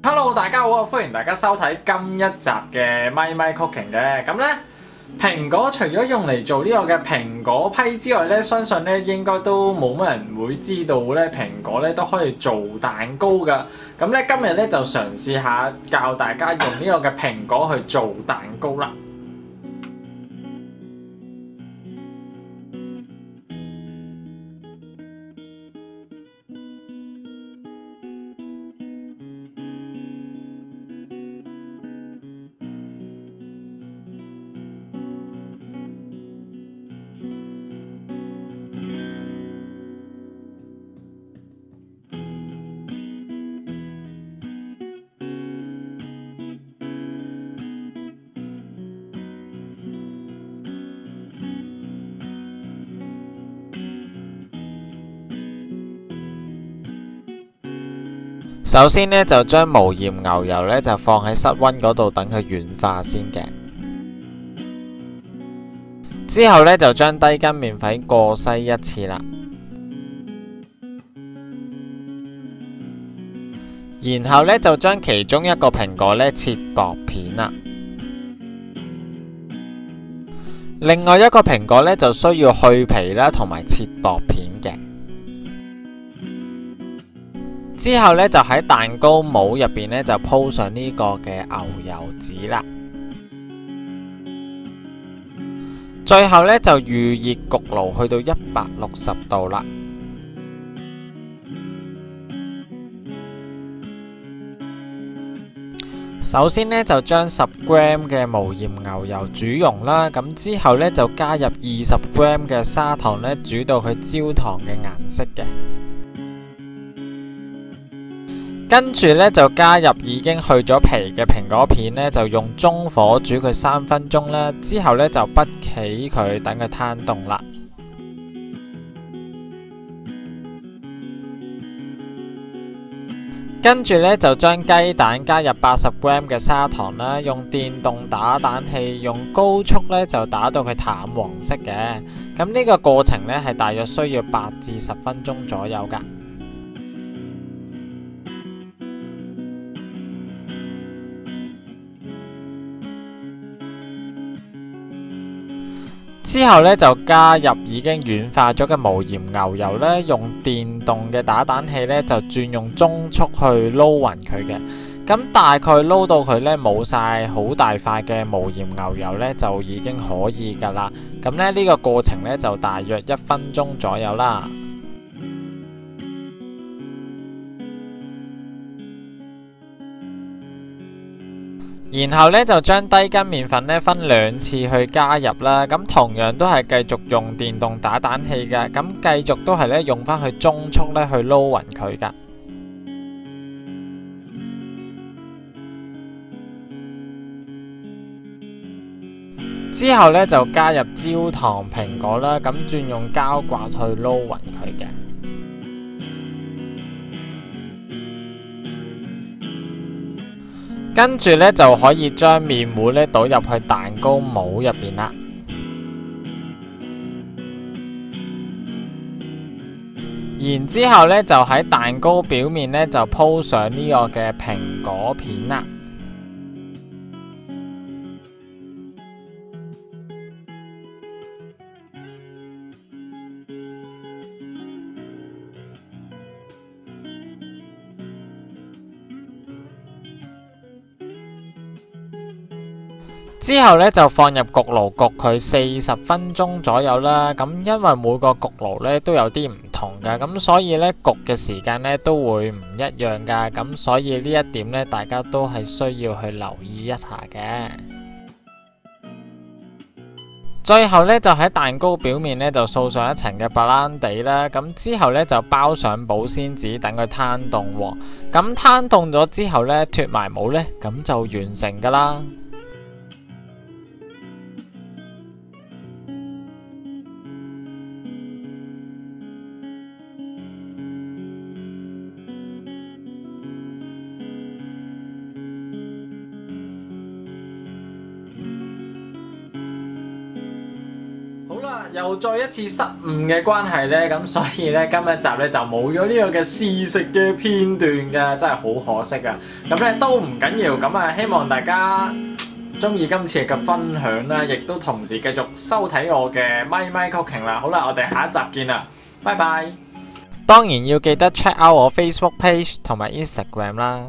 Hello，大家好啊！歡迎大家收睇今一集嘅咪咪 Cooking 嘅。咁咧，蘋果除咗用嚟做呢個嘅蘋果批之外咧，相信咧應該都冇乜人會知道咧，蘋果咧都可以做蛋糕噶。咁咧今日咧就嘗試下教大家用呢個嘅蘋果去做蛋糕啦。首先呢，就將無鹽牛油呢就放喺室溫嗰度等佢軟化先嘅。之後呢，就將低筋麵粉過篩一次啦。然後呢，就將其中一個蘋果呢切薄片啦。另外一個蘋果呢，就需要去皮啦，同埋切薄片嘅。之後呢，就喺蛋糕模入邊呢，就鋪上呢個嘅牛油紙啦。最後呢，就預熱焗爐去到160度啦。首先呢，就將10g 嘅無鹽牛油煮溶啦，咁之後呢，就加入20g 嘅砂糖呢，煮到佢焦糖嘅顏色嘅。跟住呢，就加入已經去咗皮嘅蘋果片呢，就用中火煮佢3分鐘啦。之後呢，就畢起佢，等佢攤凍啦。跟住呢，就將雞蛋加入80g嘅砂糖啦，用電動打蛋器用高速呢，就打到佢淡黃色嘅。咁呢個過程呢，係大約需要8至10分鐘左右噶。之後呢，就加入已經軟化咗嘅無鹽牛油呢，用電動嘅打蛋器呢，就轉用中速去撈勻佢嘅。咁大概撈到佢呢冇晒好大塊嘅無鹽牛油呢，就已經可以噶啦。咁呢個過程呢，就大約1分鐘左右啦。然後呢，就將低筋麵粉呢分2次去加入啦，咁同樣都係繼續用電動打蛋器噶，咁繼續都係呢用翻去中速呢去撈勻佢噶。之後呢，就加入焦糖蘋果啦，咁轉用膠刮去撈勻佢嘅。跟住呢，就可以將麵糊呢倒入去蛋糕模入邊啦。然之後呢，就喺蛋糕表面呢，就鋪上呢個嘅蘋果片啦。之後呢，就放入焗爐焗佢40分鐘左右啦。咁因為每個焗爐呢都有啲唔同噶，咁所以呢焗嘅時間呢都會唔一樣噶。咁所以呢一點呢，大家都係需要去留意一下嘅。最後呢，就喺蛋糕表面呢，就掃上一層嘅白蘭地啦。咁之後呢，就包上保鮮紙，等佢攤凍喎。咁攤凍咗之後呢，脫埋模呢，咁就完成噶啦。好啦，又再一次失誤嘅關係呢，咁所以呢，今一集呢就冇咗呢個嘅試食嘅片段㗎，真係好可惜啊！咁呢都唔緊要，咁啊希望大家中意今次嘅分享啦，亦都同時繼續收睇我嘅咪咪 Cooking 啦。好啦，我哋下一集見啦，拜拜！當然要記得 check out 我 Facebook page 同埋 Instagram 啦。